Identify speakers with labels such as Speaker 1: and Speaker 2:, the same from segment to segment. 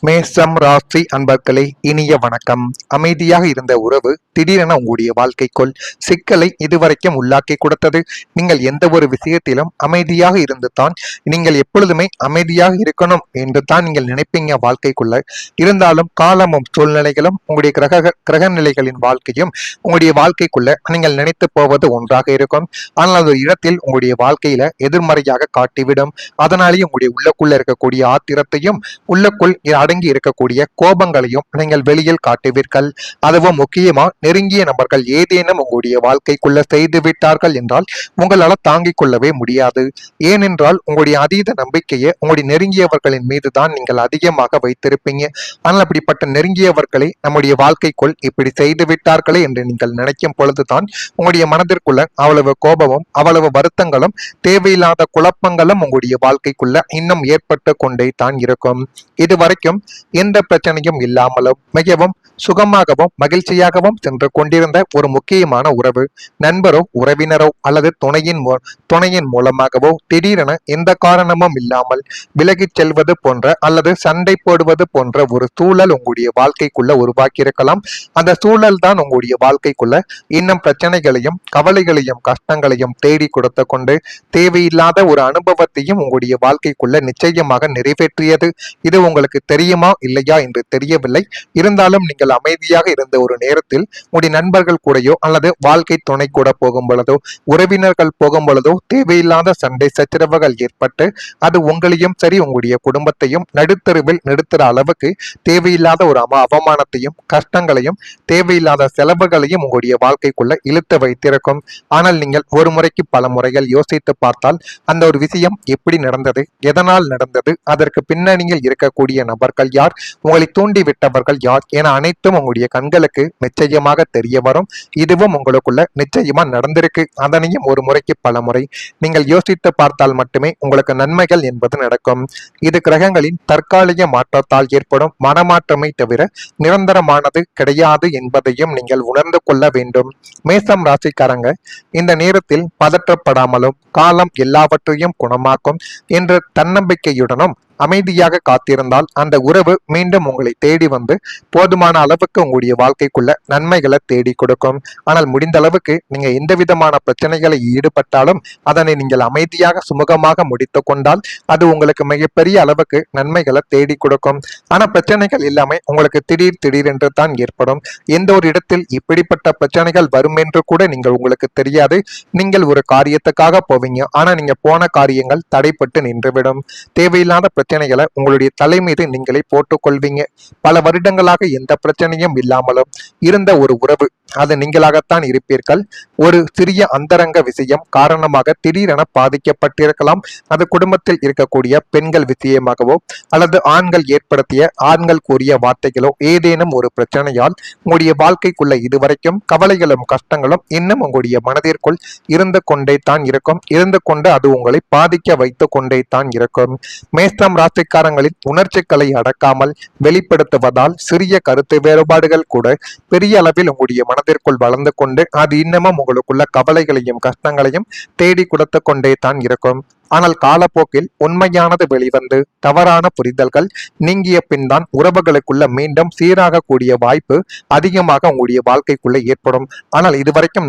Speaker 1: மேசம் ராசி அன்பர்களே, இனிய வணக்கம். அமைதியாக இருந்த உறவு திடீரென உங்களுடைய வாழ்க்கைக்குள் சிக்கலை இதுவரைக்கும் உள்ளாக்கி கொடுத்தது. நீங்கள் எந்த ஒரு விஷயத்திலும் அமைதியாக இருந்து தான் நீங்கள் எப்பொழுதுமே அமைதியாக இருக்கணும் என்று தான் நீங்கள் நினைப்பீங்க வாழ்க்கைக்குள்ள. இருந்தாலும் காலமும் சூழ்நிலைகளும் உங்களுடைய கிரக நிலைகளின் வாழ்க்கையும் உங்களுடைய வாழ்க்கைக்குள்ள நீங்கள் நினைத்து போவது ஒன்றாக இருக்கும். ஆனால் அது இடத்தில் உங்களுடைய வாழ்க்கையில எதிர்மறையாக காட்டிவிடும். அதனாலேயே உங்களுடைய உள்ளக்குள்ள இருக்கக்கூடிய ஆத்திரத்தையும் உள்ளக்குள் அடங்கி இருக்கக்கூடிய கோபங்களையும் நீங்கள் வெளியில் காட்டுவீர்கள். அதுவும் முக்கியமா நெருங்கிய நபர்கள் ஏதேனும் உங்களுடைய வாழ்க்கைக்குள்ள செய்து விட்டார்கள் என்றால் உங்களால தாங்கிக் கொள்ளவே முடியாது. ஏனென்றால் உங்களுடைய அதீத நம்பிக்கையை உங்களுடைய நெருங்கியவர்களின் மீது தான் நீங்கள் அதிகமாக வைத்திருப்பீங்க. ஆனால் அப்படிப்பட்ட நெருங்கியவர்களை நம்முடைய வாழ்க்கைக்குள் இப்படி செய்து விட்டார்களே என்று நீங்கள் நினைக்கும் பொழுதுதான் உங்களுடைய மனதிற்குள்ள அவ்வளவு கோபமும் அவ்வளவு வருத்தங்களும் தேவையில்லாத குழப்பங்களும் உங்களுடைய வாழ்க்கைக்குள்ள இன்னும் ஏற்பட்டு கொண்டே தான் இருக்கும். இதுவரைக்கும் எந்த பிரச்சனையும் இல்லாமலும் மிகவும் சுகமாகவும் மகிழ்ச்சியாகவும் சென்று கொண்டிருந்த ஒரு முக்கியமான உறவு, நண்பரோ உறவினரோ அல்லது துணையின் மூலமாகவோ திடீரென எந்த காரணமும் இல்லாமல் விலகிச் செல்வது போன்ற அல்லது சண்டை போடுவது போன்ற ஒரு சூழல் உங்களுடைய வாழ்க்கைக்குள்ள உருவாக்கி இருக்கலாம். அந்த சூழல் தான் உங்களுடைய வாழ்க்கைக்குள்ள இன்னும் பிரச்சனைகளையும் கவலைகளையும் கஷ்டங்களையும் தேடி கொடுத்து கொண்டு தேவையில்லாத ஒரு அனுபவத்தையும் உங்களுடைய வாழ்க்கைக்குள்ள நிச்சயமாக நிறைவேற்றியது. இது உங்களுக்கு தெரியுமா இல்லையா என்று தெரியவில்லை. இருந்தாலும் நீங்கள் அமைதியாக இருந்த ஒரு நேரத்தில் உங்களுடைய நண்பர்கள் கூடயோ அல்லது வாழ்க்கை துணை கூட போகும் பொழுதோ உறவினர்கள் போகும் பொழுதோ தேவையில்லாத சண்டை சச்சரவுகள் ஏற்பட்டு அது உங்களையும் சரி உங்களுடைய குடும்பத்தையும் நடுத்தருவில் நிறுத்துற அளவுக்கு தேவையில்லாத ஒரு அவமானத்தையும் கஷ்டங்களையும் தேவையில்லாத செலவுகளையும் உங்களுடைய வாழ்க்கைக்குள்ள இழுத்து வைத்திருக்கும். ஆனால் நீங்கள் ஒரு முறைக்கு பல முறைகள் யோசித்து பார்த்தால் அந்த ஒரு விஷயம் எப்படி நடந்தது, எதனால் நடந்தது, அதற்கு பின்னணியில் இருக்கக்கூடிய நபர்கள் யார், உங்களை தூண்டி விட்டவர்கள் யார் என அனைத்தும் உங்களுடைய கண்களுக்கு நிச்சயமாக தெரிய வரும். இதுவும் உங்களுக்குள்ள நிச்சயமா நடந்திருக்கு. அதனையும் ஒரு முறைக்கு பல முறை நீங்கள் யோசித்து பார்த்தால் மட்டுமே உங்களுக்கு நன்மைகள் என்பது நடக்கும். இது கிரகங்களின் தற்காலிக மாற்றத்தால் ஏற்படும் மனமாற்றமை தவிர நிரந்தரமானது கிடையாது என்பதையும் நீங்கள் உணர்ந்து கொள்ள வேண்டும். மேசம் ராசிக்காரங்க, இந்த நேரத்தில் பதற்றப்படாமலும் காலம் எல்லாவற்றையும் குணமாக்கும் என்ற தன்னம்பிக்கையுடனும் அமைதியாக காத்திருந்தால் அந்த உறவு மீண்டும் உங்களை தேடி வந்து போதுமான அளவுக்கு உங்களுடைய வாழ்க்கைக்குள்ள நன்மைகளை தேடி கொடுக்கும். ஆனால் முடிந்த அளவுக்கு நீங்க எந்த விதமான பிரச்சனைகளை ஈடுபட்டாலும் அதனை நீங்கள் அமைதியாக சுமூகமாக முடித்து கொண்டால் அது உங்களுக்கு மிகப்பெரிய அளவுக்கு நன்மைகளை தேடி கொடுக்கும். ஆனா பிரச்சனைகள் எல்லாமே உங்களுக்கு திடீர் என்று தான் ஏற்படும். எந்த ஒரு இடத்தில் இப்படிப்பட்ட பிரச்சனைகள் வரும் என்று கூட நீங்கள் உங்களுக்கு தெரியாது. நீங்கள் ஒரு காரியத்துக்காக போவீங்க, ஆனா நீங்க போன காரியங்கள் தடைப்பட்டு நின்றுவிடும். தேவையில்லாத பிரச்சனைகளை உங்களுடைய தலை மீது நீங்களே போட்டுக் கொள்வீங்க. பல வருடங்களாக எந்த பிரச்சனையும் இல்லாமலும் இருந்த ஒரு உறவு, அது நீங்களாகத்தான் இருப்பீர்கள். ஒரு சிறிய அந்தரங்க விஷயம் காரணமாக திடீரென பாதிக்கப்பட்டிருக்கலாம். அது குடும்பத்தில் இருக்கக்கூடிய பெண்கள் விஷயமாகவோ அல்லது ஆண்கள் கூறிய வார்த்தைகளோ ஏதேனும் ஒரு பிரச்சனையால் உங்களுடைய வாழ்க்கைக்குள்ள இதுவரைக்கும் கவலைகளும் கஷ்டங்களும் இன்னும் உங்களுடைய மனதிற்குள் இருந்து கொண்டே தான் இருக்கும். இருந்து கொண்டு அது உங்களை பாதிக்க வைத்து கொண்டே தான் இருக்கும். மேசம் ராசிக்காரங்களின் உணர்ச்சிகளை அடக்காமல் வெளிப்படுத்துவதால் சிறிய கருத்து வேறுபாடுகள் கூட பெரிய அளவில் உங்களுடைய மனதிற்குள் வளர்ந்து கொண்டு அது இன்னமும் உங்களுக்குள்ள கவலைகளையும் கஷ்டங்களையும் தேடி கொடுத்து கொண்டே தான் இருக்கும். ஆனால் காலப்போக்கில் உண்மையானது வெளிவந்து தவறான புரிதல்கள் நீங்கிய பின் தான் உறவுகளுக்குள்ள மீண்டும் சீராக கூடிய வாய்ப்பு அதிகமாக உங்களுடைய வாழ்க்கைக்குள்ள ஏற்படும். ஆனால் இதுவரைக்கும்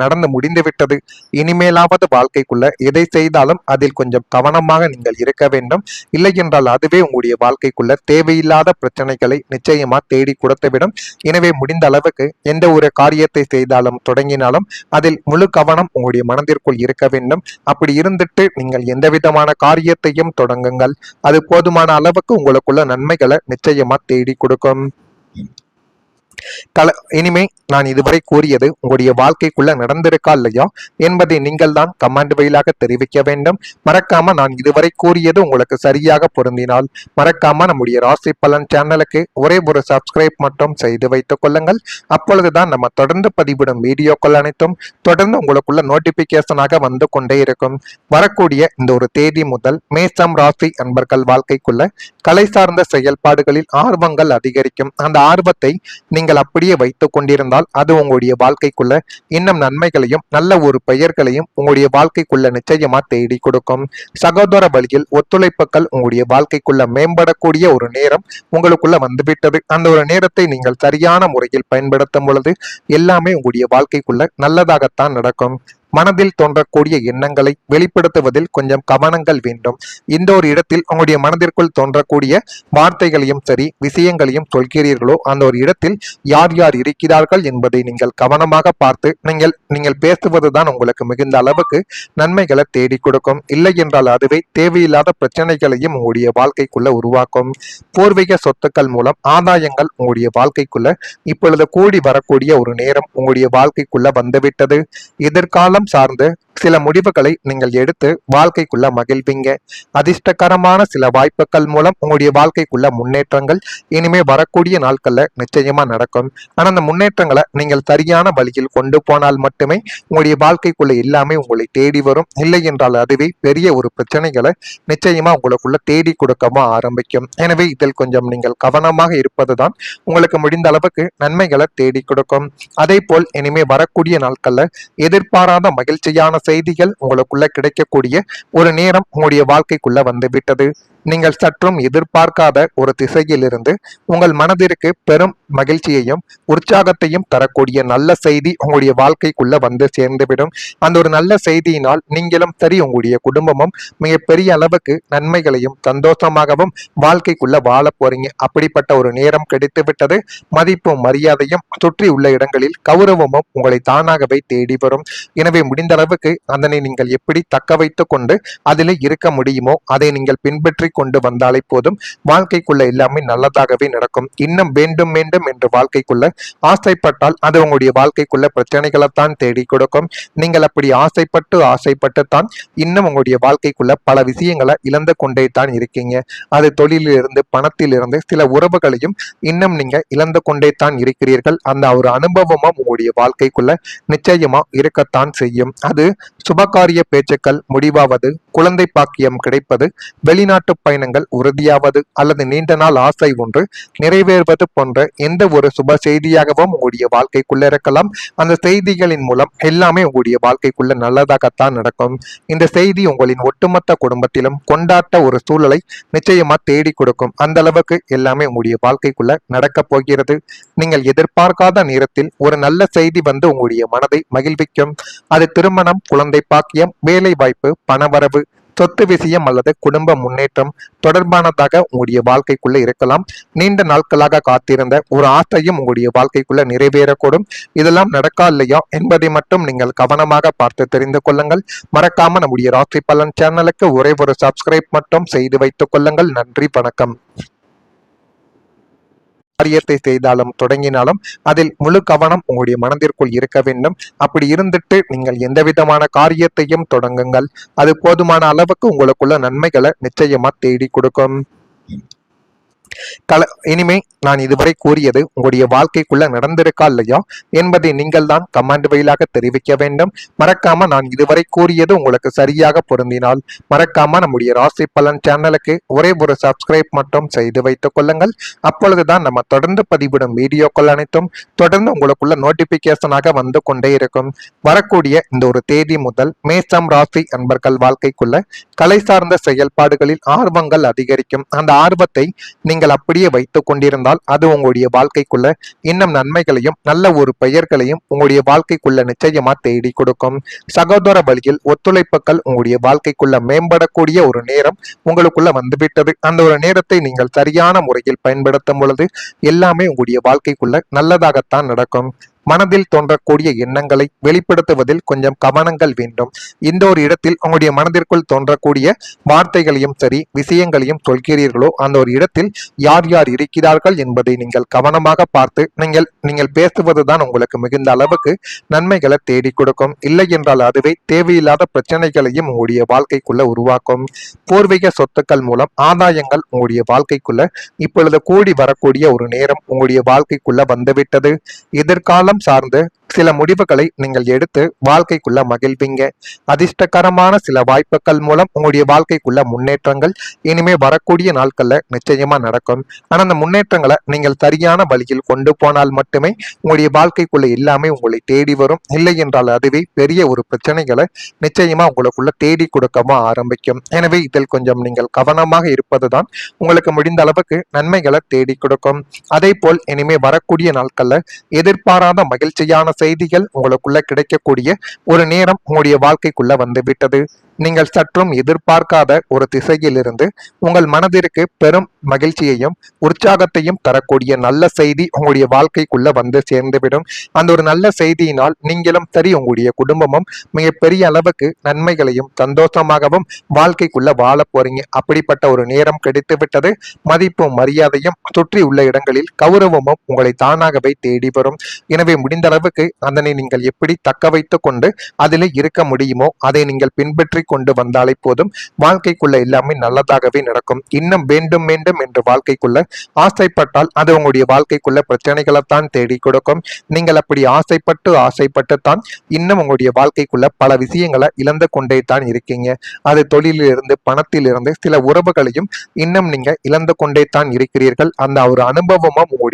Speaker 1: நடந்து முடிந்து விட்டது. இனிமேலாவது வாழ்க்கைக்குள்ள எதை செய்தாலும் அதில் கொஞ்சம் கவனமாக நீங்கள் இருக்க வேண்டும். இல்லை என்றால் அதுவே உங்களுடைய வாழ்க்கைக்குள்ள தேவையில்லாத பிரச்சனைகளை நிச்சயமா தேடி கொடுத்துவிடும். எனவே முடிந்த அளவுக்கு எந்த ஒரு காரியத்தை செய்தாலும் தொடங்கினாலும் அதில் முழு கவனம் உங்களுடைய மனதிற்குள் இருக்க வேண்டும். அப்படி இருந்துட்டு நீங்கள் எந்த விதமான காரியத்தையும் தொடங்குங்கள். அது போதுமான அளவுக்கு உங்களுக்குள்ள நன்மைகளை நிச்சயமா தேடி கொடுக்கும். இனிமே நான் இதுவரை கூறியது உங்களுடைய வாழ்க்கைக்குள்ள நடந்திருக்கா இல்லையா என்பதை நீங்கள் தான் கமெண்ட் வழியாக தெரிவிக்க வேண்டும். மறக்காம நான் இதுவரை கூறியது உங்களுக்கு சரியாக பொருந்தினால் மறக்காம நம்முடைய ராசி பலன் சேனலுக்கு ஒரே ஒரு சப்ஸ்கிரைப் மட்டும் செய்து வைத்துக் கொள்ளுங்கள். அப்பொழுதுதான் நம்ம தொடர்ந்து பதிவிடும் வீடியோக்கள் அனைத்தும் தொடர்ந்து உங்களுக்குள்ள நோட்டிபிகேஷனாக வந்து கொண்டே இருக்கும். வரக்கூடிய இந்த ஒரு தேதி முதல் மேசம் ராசி அன்பர்கள் வாழ்க்கைக்குள்ள கலை சார்ந்த செயல்பாடுகளில் ஆர்வங்கள் அதிகரிக்கும். அந்த ஆர்வத்தை நீங்கள் நீங்கள் அப்படியே வைத்துக் கொண்டிருந்தால் அது உங்களுடைய வாழ்க்கைக்குள்ள இன்னும் நன்மைகளையும் நல்ல ஒரு பெயர்களையும் உங்களுடைய வாழ்க்கைக்குள்ள நிச்சயமா தேடி கொடுக்கும். சகோதர வழியில் ஒத்துழைப்புகள் உங்களுடைய வாழ்க்கைக்குள்ள மேம்படக்கூடிய ஒரு நேரம் உங்களுக்குள்ள வந்துவிட்டது. அந்த ஒரு நேரத்தை நீங்கள் சரியான முறையில் பயன்படுத்தும் பொழுது எல்லாமே உங்களுடைய வாழ்க்கைக்குள்ள நல்லதாகத்தான் நடக்கும். மனதில் தோன்றக்கூடிய எண்ணங்களை வெளிப்படுத்துவதில் கொஞ்சம் கவனங்கள் வேண்டும். இந்த ஒரு இடத்தில் உங்களுடைய மனதிற்குள் தோன்றக்கூடிய வார்த்தைகளையும் சரி விஷயங்களையும் சொல்கிறீர்களோ அந்த ஒரு இடத்தில் யார் யார் இருக்கிறார்கள் என்பதை நீங்கள் கவனமாக பார்த்து நீங்கள் பேசுவதுதான் உங்களுக்கு மிகுந்த அளவுக்கு நன்மைகளை தேடி கொடுக்கும். இல்லை என்றால் அதுவே தேவையில்லாத பிரச்சனைகளையும் உங்களுடைய வாழ்க்கைக்குள்ள உருவாக்கும். பூர்வீக சொத்துக்கள் மூலம் ஆதாயங்கள் உங்களுடைய வாழ்க்கைக்குள்ள இப்பொழுது கூடி வரக்கூடிய ஒரு நேரம் உங்களுடைய வாழ்க்கைக்குள்ள வந்துவிட்டது. எதிர்காலம் சார்ந்து சில முடிவுகளை நீங்கள் எடுத்து வாழ்க்கைக்குள்ள மகிழ்வீங்க. அதிர்ஷ்டகரமான சில வாய்ப்புகள் மூலம் உங்களுடைய வாழ்க்கைக்குள்ள முன்னேற்றங்கள் இனிமே வரக்கூடிய நாட்கள்ல நிச்சயமா நடக்கும். ஆனா அந்த முன்னேற்றங்களை நீங்கள் சரியான வழியில் கொண்டு போனால் மட்டுமே உங்களுடைய வாழ்க்கைக்குள்ள எல்லாமே உங்களை தேடி வரும். இல்லை என்றால் அதுவே பெரிய ஒரு பிரச்சனைகளை நிச்சயமா உங்களுக்குள்ள தேடி கொடுக்கவும் ஆரம்பிக்கும். எனவே இதில் கொஞ்சம் நீங்கள் கவனமாக இருப்பதுதான் உங்களுக்கு முடிந்த அளவுக்கு நன்மைகளை தேடி கொடுக்கும். அதே போல் இனிமே வரக்கூடிய நாட்கள்ல எதிர்பாராத மகிழ்ச்சியான செய்திகள் உங்களுக்குள்ள கிடைக்கக்கூடிய ஒரு நேரம் உங்களுடைய வாழ்க்கைக்குள்ள வந்து விட்டது. நீங்கள் சற்றும் எதிர்பார்க்காத ஒரு திசையிலிருந்து உங்கள் மனதிற்கு பெரும் மகிழ்ச்சியையும் உற்சாகத்தையும் தரக்கூடிய நல்ல செய்தி உங்களுடைய வாழ்க்கைக்குள்ள வந்து சேர்ந்துவிடும். அந்த ஒரு நல்ல செய்தியினால் நீங்களும் சரி உங்களுடைய குடும்பமும் மிகப்பெரிய அளவுக்கு நன்மைகளையும் சந்தோஷமாகவும் வாழ்க்கைக்குள்ள வாழ போறீங்க. அப்படிப்பட்ட ஒரு நேரம் கிடைத்து விட்டது. மதிப்பும் மரியாதையும் சுற்றி உள்ள இடங்களில் கௌரவமும் உங்களை தானாகவே தேடி வரும். எனவே முடிந்த அளவுக்கு அதனை நீங்கள் எப்படி தக்க வைத்துக் கொண்டு அதில் இருக்க முடியுமோ அதை நீங்கள் பின்பற்றி கொண்டு வந்தாலே போதும். வாழ்க்கைக்குள்ள எல்லாமே நல்லதாகவே நடக்கும். இன்னும் வேண்டும் வேண்டும் என்று வாழ்க்கைக்குள்ள ஆசைப்பட்டால் அது உங்களுடைய வாழ்க்கைக்குள்ள பிரச்சனைகளைத்தான் தேடி கொடுக்கும். நீங்கள் அப்படி ஆசைப்பட்டு தான் இன்னும் உங்களுடைய வாழ்க்கைக்குள்ள பல விஷயங்களை இழந்து கொண்டே தான் இருக்கீங்க. அது தொழிலிருந்து பணத்திலிருந்து சில உறவுகளையும் இன்னும் நீங்க இழந்து கொண்டே தான் இருக்கிறீர்கள். அந்த ஒரு அனுபவமும் உங்களுடைய வாழ்க்கைக்குள்ள நிச்சயமா இருக்கத்தான் செய்யும். அது சுபகாரிய பேச்சுக்கள் முடிவாவது, குழந்தை பாக்கியம் கிடைப்பது, வெளிநாட்டு பயணங்கள் உறுதியாவது அல்லது நீண்ட நாள் ஆசை ஒன்று நிறைவேறுவது போன்ற எந்த ஒரு சுப செய்தியாகவும் உங்களுடைய வாழ்க்கைக்குள்ள இருக்கலாம். அந்த செய்திகளின் மூலம் எல்லாமே உங்களுடைய வாழ்க்கைக்குள்ள நல்லதாகத்தான் நடக்கும். இந்த செய்தி உங்களின் ஒட்டுமொத்த குடும்பத்திலும் கொண்டாட்ட ஒரு சூழலை நிச்சயமா தேடி கொடுக்கும். அந்த அளவுக்கு எல்லாமே உங்களுடைய வாழ்க்கைக்குள்ள நடக்க போகிறது. நீங்கள் எதிர்பார்க்காத நேரத்தில் ஒரு நல்ல செய்தி வந்து உங்களுடைய மனதை மகிழ்விக்கும். அது திருமணம், குழந்தை பாக்கியம், வேலை வாய்ப்பு, பணவரவு, சொத்து விஷயம் அல்லது குடும்ப முன்னேற்றம் தொடர்பானதாக உங்களுடைய வாழ்க்கைக்குள்ள இருக்கலாம். நீண்ட நாட்களாக காத்திருந்த ஒரு ஆசையும் உங்களுடைய வாழ்க்கைக்குள்ள நிறைவேறக்கூடும். இதெல்லாம் நடக்கா இல்லையா என்பதை மட்டும் நீங்கள் கவனமாக பார்த்து தெரிந்து கொள்ளுங்கள். மறக்காம நம்முடைய ராசி பலன் சேனலுக்கு ஒரே ஒரு சப்ஸ்கிரைப் மட்டும் செய்து வைத்துக் கொள்ளுங்கள். நன்றி, வணக்கம். காரியத்தை செய்தாலும் தொடங்கினாலும் அதில் முழு கவனம் உங்களுடைய மனதிற்குள் இருக்க வேண்டும். அப்படி இருந்துட்டு நீங்கள் எந்த விதமான காரியத்தையும் தொடங்குங்கள். அது போதுமான அளவுக்கு உங்களுக்குள்ள நன்மைகளை நிச்சயமா தேடி கொடுக்கும். இனிமே நான் இதுவரை கூறியது உங்களுடைய வாழ்க்கைக்குள்ள நடந்திருக்கா இல்லையா என்பதை நீங்கள் தான் கமெண்ட் வழியாக தெரிவிக்க வேண்டும். மறக்காம நான் இதுவரை கூறியது உங்களுக்கு சரியாக பொருந்தினால் மறக்காம நம்முடைய ராசி பலன் சேனலுக்கு ஒரே ஒரு சப்ஸ்கிரைப் மட்டும் செய்து வைத்துக் கொள்ளுங்கள். அப்பொழுதுதான் நம்ம தொடர்ந்து பதிவிடும் வீடியோக்கள் அனைத்தும் தொடர்ந்து உங்களுக்குள்ள நோட்டிபிகேஷனாக வந்து கொண்டே இருக்கும். வரக்கூடிய இந்த ஒரு தேதி முதல் மேஷம் ராசி அன்பர்கள் வாழ்க்கைக்குள்ள கலை சார்ந்த செயல்பாடுகளில் ஆர்வங்கள் அதிகரிக்கும். அந்த ஆர்வத்தை நீங்கள் அப்படியே வைத்துக் கொண்டிருந்தால் அது உங்களுடைய வாழ்க்கைக்குள்ள இன்னும் நன்மைகளையும் நல்ல ஒரு பெயர்களையும் உங்களுடைய வாழ்க்கைக்குள்ள நிச்சயமா தேடி கொடுக்கும். சகோதர வழியில் ஒத்துழைப்புகள் உங்களுடைய வாழ்க்கைக்குள்ள மேம்படக்கூடிய ஒரு நேரம் உங்களுக்குள்ள வந்துவிட்டது. அந்த ஒரு நேரத்தை நீங்கள் சரியான முறையில் பயன்படுத்தும் பொழுது எல்லாமே உங்களுடைய வாழ்க்கைக்குள்ள நல்லதாகத்தான் நடக்கும். மனதில் தோன்றக்கூடிய எண்ணங்களை வெளிப்படுத்துவதில் கொஞ்சம் கவனங்கள் வேண்டும். இந்த ஒரு இடத்தில் உங்களுடைய மனதிற்குள் தோன்றக்கூடிய வார்த்தைகளையும் சரி விஷயங்களையும் சொல்கிறீர்களோ அந்த ஒரு இடத்தில் யார் யார் இருக்கிறார்கள் என்பதை நீங்கள் கவனமாக பார்த்து நீங்கள் பேசுவதுதான் உங்களுக்கு மிகுந்த அளவுக்கு நன்மைகளை தேடி கொடுக்கும். இல்லை என்றால் அதுவே தேவையில்லாத பிரச்சனைகளையும் உங்களுடைய வாழ்க்கைக்குள்ள உருவாக்கும். பூர்வீக சொத்துக்கள் மூலம் ஆதாயங்கள் உங்களுடைய வாழ்க்கைக்குள்ள இப்பொழுது கூடி வரக்கூடிய ஒரு நேரம் உங்களுடைய வாழ்க்கைக்குள்ள வந்துவிட்டது. எதிர்காலம் சார்ந்து சில முடிவுகளை நீங்கள் எடுத்து வாழ்க்கைக்குள்ள மகிழ்வீங்க. அதிர்ஷ்டகரமான சில வாய்ப்புகள் மூலம் உங்களுடைய வாழ்க்கைக்குள்ள முன்னேற்றங்கள் இனிமே வரக்கூடிய நாட்கள்ல நிச்சயமா நடக்கும். ஆனா அந்த முன்னேற்றங்களை நீங்கள் சரியான வழியில் கொண்டு போனால் மட்டுமே உங்களுடைய வாழ்க்கைக்குள்ள எல்லாமே உங்களை தேடி வரும். இல்லை என்றால் அதுவே பெரிய ஒரு பிரச்சனைகளை நிச்சயமா உங்களுக்குள்ள தேடி கொடுக்கவும் ஆரம்பிக்கும். எனவே இதில் கொஞ்சம் நீங்கள் கவனமாக இருப்பதுதான் உங்களுக்கு முடிந்த அளவுக்கு நன்மைகளை தேடி கொடுக்கும். அதே போல் இனிமே வரக்கூடிய நாட்கள்ல எதிர்பாராத மகிழ்ச்சியான செய்திகள் உங்களுக்குள்ள கிடைக்கக்கூடிய ஒரு நேரம் உங்களுடைய வாழ்க்கைக்குள்ள வந்து விட்டது. நீங்கள் சற்றும் எதிர்பார்க்காத ஒரு திசையிலிருந்து உங்கள் மனதிற்கு பெரும் மகிழ்ச்சியையும் உற்சாகத்தையும் தரக்கூடிய நல்ல செய்தி உங்களுடைய வாழ்க்கைக்குள்ள வந்து சேர்ந்துவிடும். அந்த ஒரு நல்ல செய்தியினால் நீங்களும் சரி உங்களுடைய குடும்பமும் மிகப்பெரிய அளவுக்கு நன்மைகளையும் சந்தோஷமாகவும் வாழ்க்கைக்குள்ள வாழ போறீங்க. அப்படிப்பட்ட ஒரு நேரம் கிடைத்து விட்டது. மதிப்பும் மரியாதையும் சுற்றி உள்ள இடங்களில் கௌரவமும் உங்களை தானாகவே தேடி வரும். எனவே முடிந்த அளவுக்கு அதனை நீங்கள் எப்படி தக்க வைத்துக் கொண்டு அதில் இருக்க முடியுமோ அதை நீங்கள் பின்பற்றி கொண்டு வந்தாலே போதும். வாழ்க்கைக்குள்ள எல்லாமே நல்லதாகவே நடக்கும். இன்னும் வேண்டும் வேண்டும் என்று வாழ்க்கைக்குள்ள ஆசைப்பட்டால் அது உங்களுடைய வாழ்க்கைக்குள்ள பிரச்சனைகளைத்தான் தேடி கொடுக்கும். நீங்கள் அப்படி ஆசைப்பட்டு தான் இன்னும் உங்களுடைய வாழ்க்கைக்குள்ள பல விஷயங்களை இழந்து கொண்டே தான் இருக்கீங்க. அது தொழிலிருந்து பணத்திலிருந்து சில உறவுகளையும் இன்னும் நீங்க இழந்து கொண்டே தான் இருக்கிறீர்கள். அந்த ஒரு அனுபவமும் உங்களுடைய